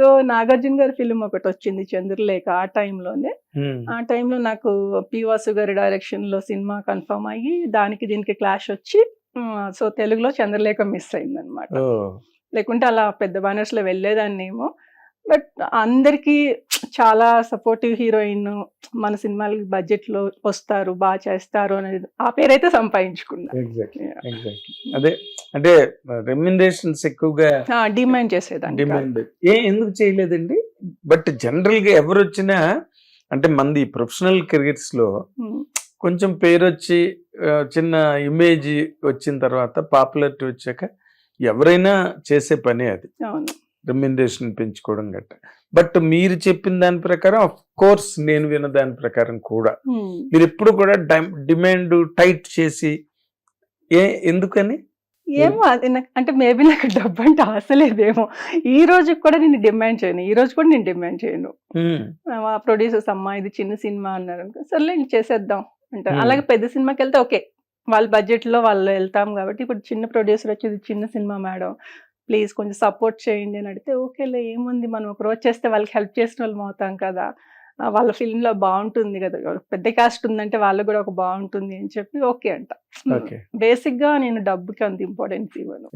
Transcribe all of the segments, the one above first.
So Nagarjuna గారి film ఒకటి వచ్చింది చంద్రలేఖ. ఆ టైంలోనే ఆ టైంలో నాకు పి వాసు గారి డైరెక్షన్ లో సినిమా కన్ఫర్మ్ అయ్యి దానికి దీనికి క్లాష్ వచ్చి సో తెలుగులో చంద్రలేఖ మిస్ అయింది అనమాట. లేకుంటే అలా పెద్ద బ్యానర్స్ లో వెళ్ళేదాన్నేమో. బట్ అందరికి చాలా సపోర్టివ్ హీరోయిన్, మన సినిమాలకి బడ్జెట్ లో వస్తారు, బాగా చేస్తారు అనేది ఆ పేరైతే సంపాదించుకున్నా. అదే అంటే రెమ్యునరేషన్స్ ఎక్కువగా డిమాండ్ చేసేదాన్ని. డిమాండ్ ఎందుకు చేయలేదండి? బట్ జనరల్ గా ఎవరు వచ్చినా అంటే మంది ప్రొఫెషనల్ కెరీర్స్ లో కొంచెం పేరు వచ్చి చిన్న ఇమేజ్ వచ్చిన తర్వాత పాపులారిటీ వచ్చాక ఎవరైనా చేసే పనే అది, రెమ్యునరేషన్ పెంచుకోవడం గట్ట. బట్ మీరు చెప్పిన దాని ప్రకారం ఆఫ్ కోర్స్ నేను విన్న దాని ప్రకారం కూడా మీరు ఎప్పుడు కూడా డిమాండ్ టైట్ చేసి ఎందుకని? ఏమో అది నాకు అంటే మేబీ నాకు డబ్బు అంటే ఆశ లేదేమో. ఈ రోజు కూడా నేను డిమాండ్ చేయను, ఈ రోజు కూడా నేను డిమాండ్ చేయను. మా ప్రొడ్యూసర్స్ అమ్మా ఇది చిన్న సినిమా అన్నారు, సర్లే చేసేద్దాం అంటారు. అలాగే పెద్ద సినిమాకి వెళ్తే ఓకే, వాళ్ళ బడ్జెట్ లో వాళ్ళు వెళ్తాం కాబట్టి. ఇప్పుడు చిన్న ప్రొడ్యూసర్ వచ్చి ఇది చిన్న సినిమా మేడం ప్లీజ్ కొంచెం సపోర్ట్ చేయండి అని అడిగితే ఓకేలే ఏముంది, మనం ఒక రోజు చేస్తే వాళ్ళకి హెల్ప్ చేసిన వాళ్ళం అవుతాం కదా, వాళ్ళ ఫిల్మ్ లో బాగుంటుంది కదా, పెద్ద కాస్ట్ ఉందంటే వాళ్ళకు కూడా ఒక బాగుంటుంది అని చెప్పి ఓకే అంట. బేసిక్ గా నేను డబ్బుకి అంత ఇంపార్టెన్స్ ఇవ్వను.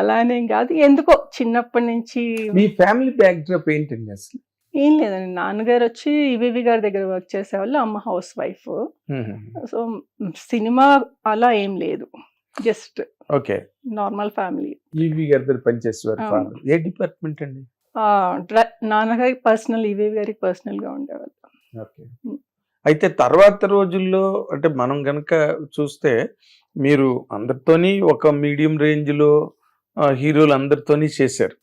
అలానేం కాదు ఎందుకో చిన్నప్పటి నుంచి. మీ ఫ్యామిలీ బ్యాక్డ్రాప్ ఏంటండి అసలు? ఏం లేదండి, నాన్నగారు వచ్చి ఈవీవి గారి దగ్గర వర్క్ చేసేవాళ్ళు, అమ్మ హౌస్ వైఫ్. సో సినిమా అలా ఏం లేదు, just okay normal family. EV గారి దగ్గర పనిచేసేవారు. ఏ డిపార్ట్మెంట్ అండి? నాన్నగారికి పర్సనల్, ఈవీవి గారికి పర్సనల్ గా ఉండేవాళ్ళు. ఓకే. అయితే తర్వాత రోజుల్లో అంటే మనం గనక చూస్తే మీరు అందరితోని ఒక మీడియం రేంజ్ లో హీరోలు అందరితోని చేశారు.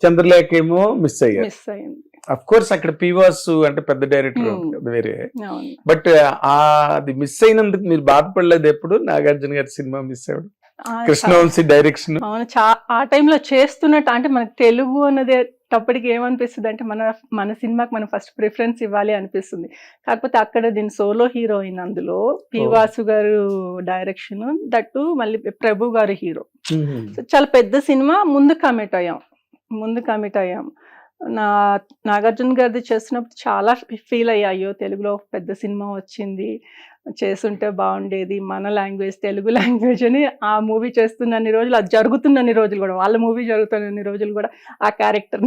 చంద్రలేఖ ఏమో మిస్ అయ్యారు. అఫ్ కోర్స్ అక్కడ పీవాసు అంటే పెద్ద డైరెక్టర్ వేరే. బట్ అది మిస్ అయినందుకు మీరు బాధపడలేదు ఎప్పుడు? నాగార్జున గారి సినిమా మిస్ అయ్యాడు, కృష్ణవంశీ డైరెక్షన్. అవును, ఆ టైంలో చేస్తున్నట్టు అంటే మనకు తెలుగు అన్నది అప్పటికి ఏమనిపిస్తుంది అంటే మన సినిమాకి మనం ఫస్ట్ ప్రిఫరెన్స్ ఇవ్వాలి అనిపిస్తుంది. కాకపోతే అక్కడ దీని సోలో హీరోయిన్, అందులో పీవాసు గారు డైరెక్షన్, దట్టు మళ్ళీ ప్రభు గారు హీరో. చాలా పెద్ద సినిమా, ముందు కమిట్ అయ్యాం. నాగార్జున గారిది చేస్తున్నప్పుడు చాలా ఫీల్ అయ్యాయో, తెలుగులో పెద్ద సినిమా వచ్చింది, చేస్తుంటే బాగుండేది, మన లాంగ్వేజ్ తెలుగు లాంగ్వేజ్ అని. ఆ మూవీ చేస్తున్నన్ని రోజులు, అది జరుగుతున్నన్ని రోజులు కూడా, వాళ్ళ మూవీ జరుగుతున్నన్ని రోజులు కూడా ఆ క్యారెక్టర్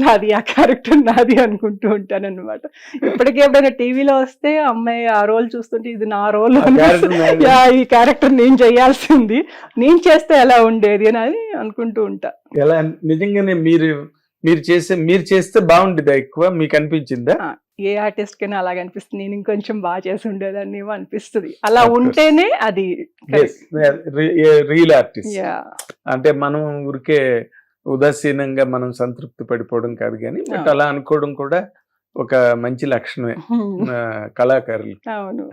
నాది అనుకుంటూ ఉంటాను అనమాట. ఇప్పటికే ఎప్పుడైనా టీవీలో వస్తే అమ్మాయి ఆ రోల్ చూస్తుంటే ఇది నా రోల్, ఈ క్యారెక్టర్ నేను చేయాల్సింది, నేను చేస్తే ఎలా ఉండేది అని అనుకుంటూ ఉంటా. ఎలా నిజంగానే మీరు చేస్తే బాగుండేదా? ఎక్కువ మీకు అనిపించిందా? ఏ ఆర్టిస్ట్ కైనా అలాగే అనిపిస్తుంది, నేను ఇంకొంచెం బాగా చేసి ఉండేదాన్ని అనిపిస్తుంది. అలా ఉంటేనే అది రియల్ ఆర్టిస్ట్. అంటే మనం ఊరికే ఉదాసీనంగా మనం సంతృప్తి పడిపోవడం కాదు కానీ, బట్ అలా అనుకోవడం కూడా ఒక మంచి లక్షణమే కళాకారులు.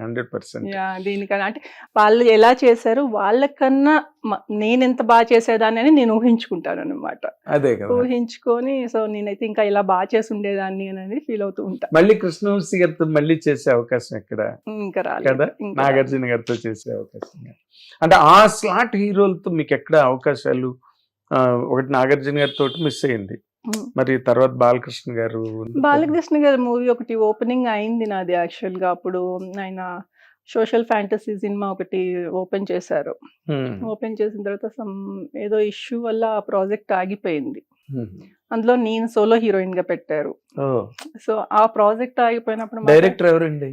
100%. దీనికన్నా అంటే వాళ్ళు ఎలా చేశారు, వాళ్ళకన్నా నేను ఎంత బాగా చేసేదాన్ని అని నేను ఊహించుకుంటాను అనమాట. అదే కదా, ఊహించుకొని సో నేనైతే ఇంకా ఇలా బాగా చేసి ఉండేదాన్ని అనేది ఫీల్ అవుతూ ఉంటాను. మళ్ళీ కృష్ణవంశీ గారితో మళ్ళీ చేసే అవకాశం ఎక్కడ? ఇంకా రాలేదు. నాగార్జున గారితో చేసే అవకాశం అంటే ఆ స్లాట్ హీరోలతో మీకు ఎక్కడ అవకాశాలు? ఒకటి నాగార్జున గారితో మిస్ అయింది, మరి తర్వాత బాలకృష్ణ గారు మూవీ ఒకటి ఓపెనింగ్ అయింది నాది యాక్చువల్ గా. అప్పుడు ఆయన సోషల్ ఫ్యాంటసీ సినిమా ఒకటి ఓపెన్ చేశారు. ఓపెన్ చేసిన తర్వాత ఏదో ఇష్యూ వల్ల ఆ ప్రాజెక్ట్ ఆగిపోయింది. అందులో నేను సోలో హీరోయిన్ గా పెట్టారు. సో ఆ ప్రాజెక్ట్ ఆగిపోయినప్పుడు డైరెక్టర్ ఎవరండి?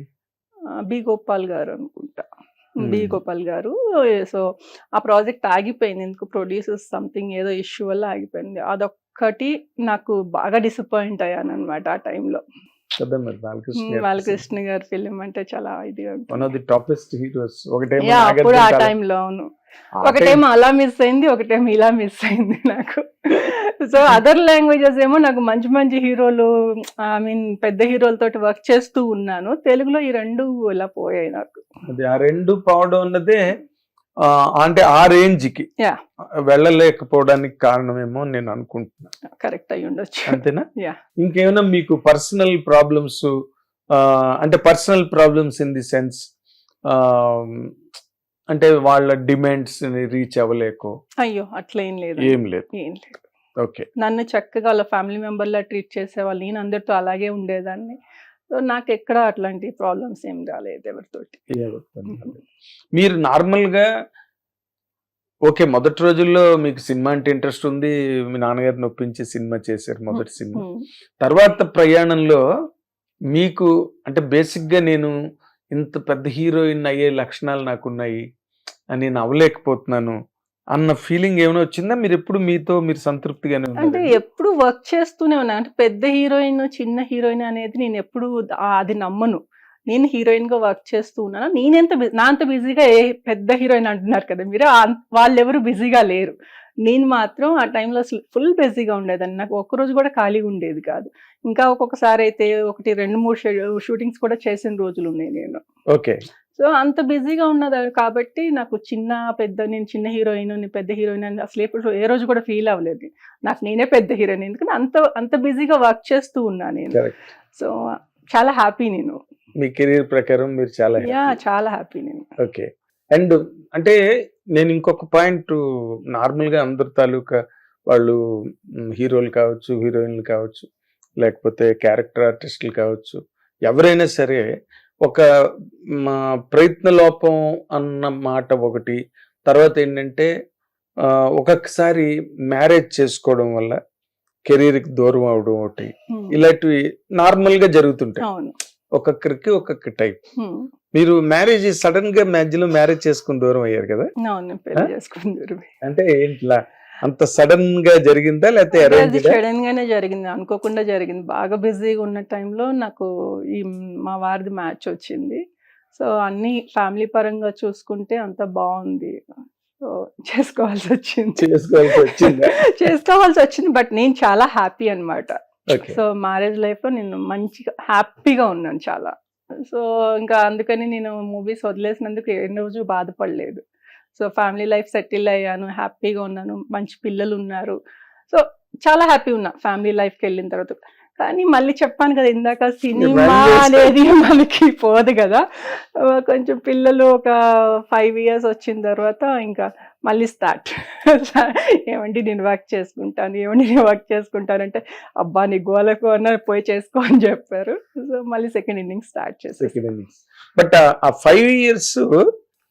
బి గోపాల్ గారు అనుకుంటా. సో ఆ ప్రాజెక్ట్ ఆగిపోయింది, ఎందుకు ప్రొడ్యూసర్స్ సంథింగ్ ఏదో ఇష్యూ వల్ల ఆగిపోయింది. అదొక్కటి నాకు బాగా డిసప్పాయింట్ అయ్యాను అనమాట ఆ టైంలో. బాలకృష్ణ గారి ఫిలిం అంటే చాలా ఇదిగా అప్పుడు ఆ టైంలో. అవును, ఒకటేమో అలా మిస్ అయింది, ఒకటేమో ఇలా మిస్ అయింది నాకు. సో అదర్ లాంగ్వేజెస్ ఏమో నాకు మంచి మంచి హీరోలు, ఐ మీన్ పెద్ద హీరోలతో వర్క్ చేస్తూ ఉన్నాను. తెలుగులో ఈ రెండు ఇలా పోయాయి నాకు. అది ఆ రెండు పోవడం అన్నదే అంటే ఆ రేంజ్ కి వెళ్ళలేకపోవడానికి కారణమేమో నేను అనుకుంటున్నా. కరెక్ట్ అయ్యి ఉండొచ్చు. అంతేనా? ఇంకేమైనా మీకు పర్సనల్ ప్రాబ్లమ్స్, అంటే personal problems in the sense అంటే వాళ్ళ డిమాండ్స్ రీచ్ అవ్వలేకో? అయ్యో అట్లా ఏం లేదు. ఏం లేదు. ఓకే. నన్ను చక్కగా వాళ్ళ ఫ్యామిలీ మెంబర్‌లా ట్రీట్ చేసేవాళ్ళు. నేను అందరితో అలాగే ఉండేదాన్ని. సో, నాకెక్కడ అట్లాంటి ప్రాబ్లమ్స్ ఏం రాలేదు ఎవరితోటి. మీరు నార్మల్‌గా ఓకే. మొదటి రోజుల్లో మీకు సినిమా అంటే ఇంట్రెస్ట్ ఉంది. మీ నాన్నగారిని ఒప్పించి సినిమా చేశారు మొదటి సినిమా. తర్వాత ప్రయాణంలో మీకు అంటే బేసిక్‌గా నేను ఇంత పెద్ద హీరోయిన్ అయ్యే లక్షణాలు నాకున్నాయి. నేను అవ్వలేకపోతున్నాను అన్న ఫీలింగ్ ఏమైనా వచ్చిందా? మీరెప్పుడు మీతో మీరు సంతృప్తిగానే అంటే ఉన్నారా? ఎప్పుడు వర్క్ చేస్తూనే ఉన్నా. అంటే పెద్ద హీరోయిన్, చిన్న హీరోయిన్ అనేది నేనెప్పుడు అది నమ్మను. నేను హీరోయిన్‌గా వర్క్ చేస్తూ ఉన్నాను. నా అంత బిజీగా ఏ పెద్ద హీరోయిన్ అంటున్నారు కదా మీరు. వాళ్ళెవరు బిజీగా లేరు. నేను మాత్రం ఆ టైంలో అసలు ఫుల్ బిజీగా ఉండేదాన్ని. నాకు ఒక్కరోజు కూడా ఖాళీగా ఉండేది కాదు. ఇంకా ఒక్కొక్కసారి అయితే 1, 2, 3 షూటింగ్స్ కూడా చేసిన రోజులున్నాయి నేను. ఓకే. సో, అంత బిజీగా ఉన్నదాన్ని కాబట్టి నాకు నేను చిన్న హీరోయిన్, నేను పెద్ద హీరోయిన్ అని అసలు ఏ రోజు కూడా ఫీల్ అవ్వలేదు. నాకు నేనే పెద్ద హీరోయిన్. ఎందుకంటే అంత బిజీగా వర్క్ చేస్తూ ఉన్నా నేను. కరెక్ట్. సో, చాలా హ్యాపీ నేను. మీ కెరీర్ ప్రకారం మీరు చాలా చాలా హ్యాపీ నేను. ఓకే. అండ్ అంటే నేను ఇంకొక పాయింట్ నార్మల్‌గా అందరి తాలూకా వాళ్ళు హీరోలు కావచ్చు, హీరోయిన్‌లు కావచ్చు, లేకపోతే క్యారెక్టర్ ఆర్టిస్టులు కావచ్చు, ఎవరైనా సరే ఒక ప్రయత్న లోపం అన్న మాట ఒకటి. తర్వాత ఏంటంటే ఒక్కొక్కసారి మ్యారేజ్ చేసుకోవడం వల్ల కెరీర్‌కి దూరం అవడం ఒకటి. ఇలాంటివి నార్మల్‌గా జరుగుతుంటాయి. అవును. ఒక్కొక్కరికి ఒక్కొక్క టైప్. మీరు మ్యారేజ్ సడన్ గా మధ్యలో మ్యారేజ్ చేసుకుని దూరం అయ్యారు కదా? అవును. పెళ్లి చేసుకుని దూరం. అంటే ఏంట్లా అంత సడన్ గా జరిగిందా లేకపోతే అరేంజ్డ్? సడన్ గానే జరిగింది. అనుకోకుండా జరిగింది. బాగా బిజీగా ఉన్న టైంలో నాకు మా వారిది మ్యాచ్ వచ్చింది. సో, అన్ని ఫ్యామిలీ పరంగా చూసుకుంటే అంత బాగుంది. సో, చేసుకోవాల్సి వచ్చింది. బట్ నేను చాలా హ్యాపీ అన్నమాట. సో, మ్యారేజ్ లైఫ్ లో నేను మంచిగా హ్యాపీగా ఉన్నాను చాలా. సో, ఇంకా అందుకని నేను మూవీస్ వదిలేసినందుకు ఏ రోజు బాధపడలేదు. సో, ఫ్యామిలీ లైఫ్ సెటిల్ అయ్యాను, హ్యాపీగా ఉన్నాను, మంచి పిల్లలు ఉన్నారు. సో, చాలా హ్యాపీ ఉన్నా ఫ్యామిలీ లైఫ్కి వెళ్ళిన తర్వాత. కానీ మళ్ళీ చెప్పాను కదా ఇందాక, సినిమా అనేది మనకి పోదు కదా. కొంచెం పిల్లలు ఒక 5 years వచ్చిన తర్వాత ఇంకా మళ్ళీ స్టార్ట్. ఏమండి నేను వర్క్ చేసుకుంటానంటే అబ్బా నీ గోలకు అన్న పోయి చేసుకో అని చెప్పారు. సో, మళ్ళీ సెకండ్ ఇన్నింగ్ స్టార్ట్ చేశాను. బట్ ఆ 5 years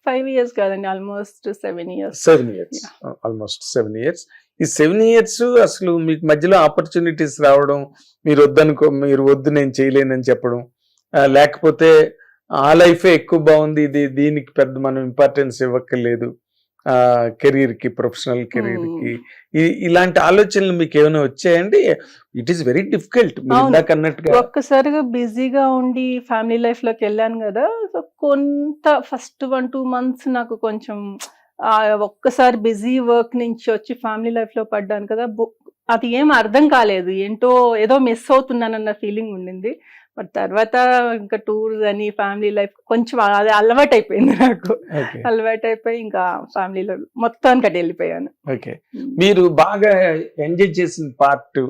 5 years కాదండి, almost 7 years. 7 years. Almost 7 years. ఈ 7 years అసలు మీకు మధ్యలో ఆపర్చునిటీస్ రావడం, మీరు వద్దు నేను చేయలేనని చెప్పడం, లేకపోతే ఆ లైఫే ఎక్కువ బాగుంది, దీనికి పెద్ద మనం ఇంపార్టెన్స్ ఇవ్వక్కర్లేదు కెరీర్ కి, ప్రొఫెషనల్ కెరీర్ కి, ఇలాంటి ఆలోచనలు మీకు ఏమైనా వచ్చాయండి? It is very difficult. అన్నట్టుగా ఒక్కసారిగా బిజీగా ఉండి ఫ్యామిలీ లైఫ్ లోకి వెళ్ళాను కదా. సో, కొంత ఫస్ట్ 1-2 months నాకు కొంచెం ఒక్కసారి బిజీ వర్క్ నుంచి వచ్చి ఫ్యామిలీ లైఫ్ లో పడ్డాను కదా. అది ఏం అర్థం కాలేదు. ఏదో మిస్ అవుతున్నానన్న ఫీలింగ్ ఉండింది. బట్ తర్వాత ఇంకా టూర్స్ అని ఫ్యామిలీ లైఫ్ కొంచెం అది అలవాటు అయిపోయింది నాకు. అలవాటు అయిపోయి ఇంకా ఫ్యామిలీలో మొత్తానికి అటు వెళ్ళిపోయాను. ఓకే. మీరు బాగా ఎంజాయ్ చేసిన పార్ట్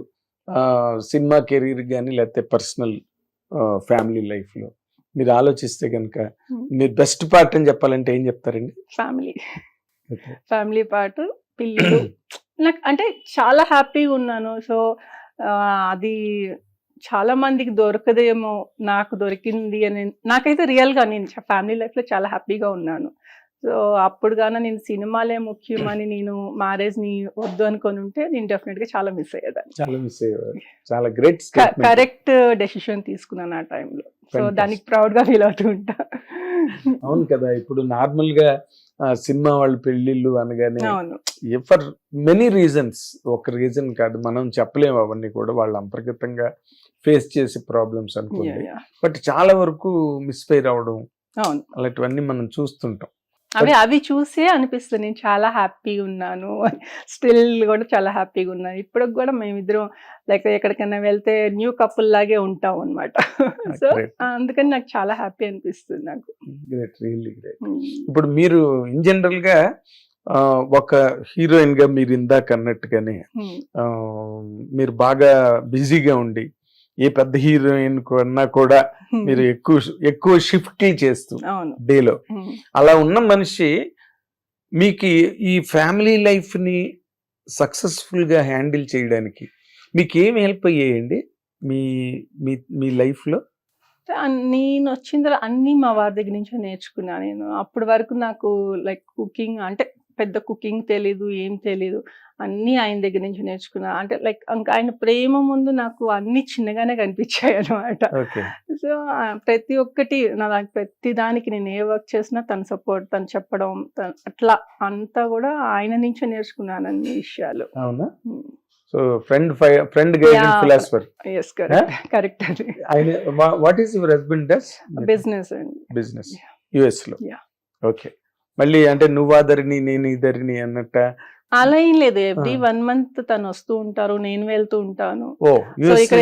సినిమా కెరీర్ కానీ లేకపోతే పర్సనల్ ఫ్యామిలీ లైఫ్ లో మీరు ఆలోచిస్తే కనుక మీరు బెస్ట్ పార్ట్ అని చెప్పాలంటే ఏం చెప్తారండి? ఫ్యామిలీ పార్ట్, పిల్లలు. నాకు అంటే చాలా హ్యాపీగా ఉన్నాను. సో, అది చాలా మందికి దొరకదేమో, నాకు దొరికింది అని. నాకైతే రియల్గా నేను ఫ్యామిలీ లైఫ్ లో చాలా హ్యాపీగా ఉన్నాను. సో, అప్పుడు గాన నేను సినిమాలే ముఖ్యమని నేను మ్యారేజ్ ని వద్దు అనుకొని ఉంటే నేను డెఫినెట్ గా చాలా మిస్ అయ్యేదాన్ని. చాలా గ్రేట్, కరెక్ట్ డెసిషన్ తీసుకున్నాను ఆ టైంలో. సో, దానికి ప్రౌడ్ గా ఫీల్ అవుతూ ఉంటా. అవును కదా. ఇప్పుడు నార్మల్ గా సినిమా వాళ్ళు పెళ్లిళ్ళు అనగానే ఫర్ మెనీ రీజన్స్, ఒక రీజన్ కాదు, మనం చెప్పలేము అవన్నీ కూడా వాళ్ళ అంతర్గతంగా ఫేస్ చేసే ప్రాబ్లమ్స్ అనుకోండి. బట్ చాలా వరకు మిస్ఫైర్ అవడం అలాంటివన్నీ మనం చూస్తుంటాం. అవి చూసే అనిపిస్తుంది నేను చాలా హ్యాపీగా ఉన్నాను. స్టిల్ కూడా చాలా హ్యాపీగా ఉన్నాను. ఇప్పుడు కూడా మేమిద్దరం లైక్ ఎక్కడికైనా వెళ్తే న్యూ కపుల్ లాగే ఉంటాం అనమాట. సో, అందుకని నాకు చాలా హ్యాపీ అనిపిస్తుంది నాకు. ఇప్పుడు మీరు ఇన్ జనరల్ గా ఒక హీరోయిన్ గా మీరు ఇందాక అన్నట్టుగానే మీరు బాగా బిజీగా ఉండి ఏ పెద్ద హీరోయిన్ కన్నా కూడా మీరు ఎక్కువ షిఫ్ట్ చేస్తూ డేలో, అలా ఉన్న మనిషి మీకు ఈ ఫ్యామిలీ లైఫ్ని సక్సెస్ఫుల్గా హ్యాండిల్ చేయడానికి మీకు ఏం హెల్ప్ అయ్యాయండి మీ మీ మీ లైఫ్లో? నేను వచ్చిన తర్వాత అన్నీ మా వారి దగ్గర నుంచే నేర్చుకున్నా నేను. అప్పటి వరకు నాకు లైక్ కుకింగ్ అంటే పెద్ద కుకింగ్ తెలీదు, ఏం తెలీదు. అన్నీ ఆయన దగ్గర నుంచి నేర్చుకున్నా. అంటే లైక్ ఇంకా ఆయన ప్రేమ ముందు నాకు అన్నీ చిన్నగానే కనిపించాయనమాట. ఓకే. సో, ప్రతి ఒక్కటి ప్రతి దానికి నేను ఏ వర్క్ చేసినా తన సపోర్ట్, తను చెప్పడం, అట్లా అంతా కూడా ఆయన నుంచే నేర్చుకున్నాను అన్ని విషయాలు. అవునా? So friend guided philosopher. Yes, correct అది. ఆయన what is your husband does? Business అండి. బిజినెస్ యుఎస్ లో. Yeah. ఓకే. మళ్ళీ అంటే నువ్వు ఆదరిని నేను ఇద్దరిని అన్నట్ట? అలా ఏం లేదు. ఎవ్రీ 1 month తను వస్తూ ఉంటారు, నేను వెళ్తూ ఉంటాను. ఓ, సో ఇక్కడ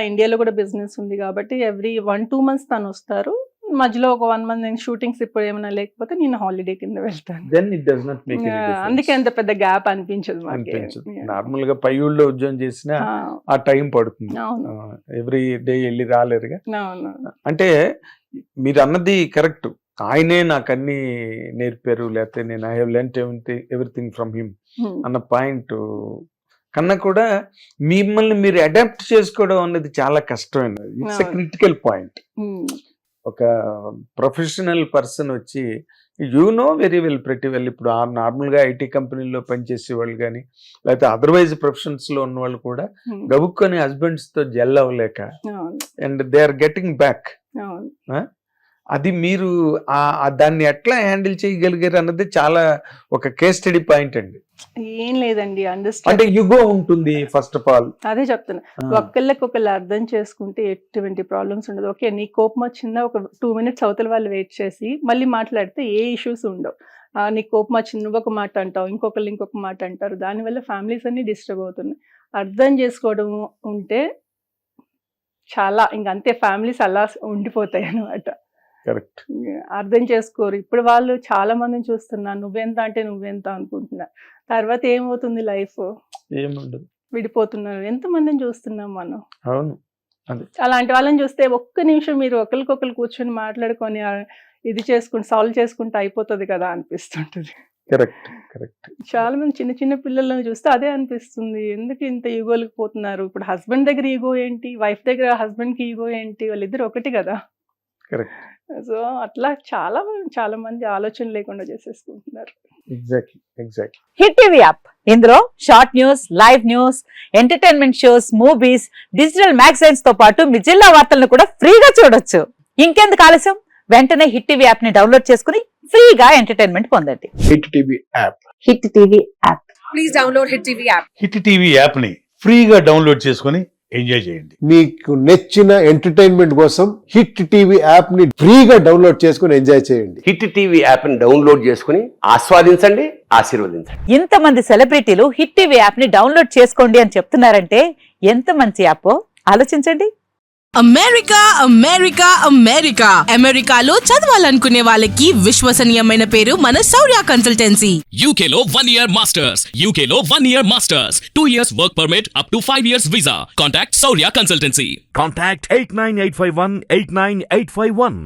ఇండియాలో కూడా బిజినెస్ ఉంది కాబట్టి ఎవ్రీ 1-2 months తను వస్తారు. మధ్యలో ఒక 1 month నేను షూటింగ్స్ ఇప్పుడు ఏమైనా లేకపోతే నేను హాలిడే కింద వెళ్తాను. Then it does not make any difference. అందుకే అంత పెద్ద గ్యాప్ అనిపించదు మాకు. నార్మల్ గా పై ఊళ్ళో ఉద్యోగం చేసినా ఆ టైం పడుతుంది. ఎవ్రీ డే వెళ్ళి రాలేరుగా. అంటే మీరు అన్నది కరెక్ట్. ఆయనే నాకు అన్ని నేర్పారు, లేకపోతే నేను I have learned everything from him అన్న పాయింట్ కన్నా కూడా మిమ్మల్ని మీరు అడాప్ట్ చేసుకోవడం అనేది చాలా కష్టమైనది. It's a critical point. ఒక ప్రొఫెషనల్ పర్సన్ వచ్చి వెరీ వెల్ ప్రతి వెల్ ఇప్పుడు నార్మల్గా ఐటీ కంపెనీలో పనిచేసే వాళ్ళు కానీ లేకపోతే అదర్వైజ్ ప్రొఫెషన్స్లో ఉన్న వాళ్ళు కూడా గబుక్కొని హస్బెండ్స్తో జెల్ అవ్వలేక and they are getting back. అది మీరు దాన్ని ఎట్లా హ్యాండిల్ చేయగలిగారు అన్నది చాలా ఒక కేస్ స్టడీ పాయింట్ అండి. ఏం లేదండి, అంటే యుగో ఉంటుంది ఫస్ట్ ఆఫ్ ఆల్. అదే చెప్తున్నా, ఒకళ్ళకి ఒకళ్ళు అర్థం చేసుకుంటే ఎటువంటి ప్రాబ్లమ్స్ ఉండదు. ఓకే, నీ కోపం వచ్చిందా ఒక 2 minutes అవతల వాళ్ళు వెయిట్ చేసి మళ్ళీ మాట్లాడితే ఏ ఇష్యూస్ ఉండవు. నీ కోపం వచ్చింది, నువ్వు ఒక మాట అంటావు, ఇంకొకళ్ళు ఇంకొక మాట అంటారు, దానివల్ల ఫ్యామిలీస్ అన్ని డిస్టర్బ్ అవుతున్నాయి. అర్థం చేసుకోవడం ఉంటే చాలా ఇంకంతే, ఫ్యామిలీస్ అలా ఉండిపోతాయి అన్నమాట. కరెక్ట్. అర్థం చేసుకోరు. ఇప్పుడు వాళ్ళు చాలా మందిని చూస్తున్నారు, నువ్వెంత అంటే నువ్వెంత అనుకుంటున్నా. తర్వాత ఏమవుతుంది, లైఫ్ ఏముండదు, విడిపోతున్నారు. ఎంతమందిని చూస్తున్నాం మనం. అవును. అలాంటి వాళ్ళని చూస్తే ఒక్క నిమిషం మీరు ఒకరికొకరు కూర్చొని మాట్లాడుకొని ఇది చేసుకుంటే సాల్వ్ చేసుకుంటే అయిపోతుంది కదా అనిపిస్తుంటది. Correct correct. చాలా మంది చిన్న చిన్న పిల్లలను చూస్తే అదే అనిపిస్తుంది, ఎందుకు ఇంత ఈగోలకు పోతున్నారు. ఇప్పుడు హస్బెండ్ దగ్గర ఈగో ఏంటి, వైఫ్ దగ్గర హస్బెండ్ కి ఈగో ఏంటి, వాళ్ళిద్దరు ఒకటి కదా. కరెక్ట్. సో అట్లా చాలా మంది ఆలోచన లేకుండా చేసేసుకుంటున్నారు. Exactly exactly. Hit TV app, ఇందులో short news, live news, entertainment shows, movies, digital magazines తో పాటు మీ జిల్లా వార్తలను కూడా ఫ్రీగా చూడొచ్చు. ఇంకెందుకు ఆలస్యం, వెంటనే హిట్ టీవీ యాప్ ని డౌన్లోడ్ చేసుకుని ఫ్రీగా ఎంటర్టైన్మెంట్ పొందండి. Hit TV app. Hit TV app. Please download hit TV app. Hit TV app ని ఫ్రీగా డౌన్లోడ్ చేసుకుని ఎంజాయ్ చేయండి. మీకు నచ్చిన ఎంటర్టైన్మెంట్ కోసం హిట్ టీవీ యాప్ ని ఫ్రీగా డౌన్లోడ్ చేసుకుని ఎంజాయ్ చేయండి. హిట్ టీవీ యాప్ ని డౌన్లోడ్ చేసుకుని ఆస్వాదించండి, ఆశీర్వదించండి. ఇంతమంది సెలబ్రిటీలు హిట్ టీవీ యాప్ ని డౌన్లోడ్ చేసుకోండి అని చెప్తున్నారంటే ఎంత మంచి యాప్ ఆలోచించండి. అమెరికా అమెరికా అమెరికా అమెరికాలో చదవాలనుకునే వాళ్ళకి విశ్వసనీయమైన పేరు మన శౌర్య కన్సల్టెన్సీ. UK లో 1 year masters. UK లో 1 year masters. 2 years work permit up to 5 years visa. Contact Saurya Consultancy. Contact 89851 89851.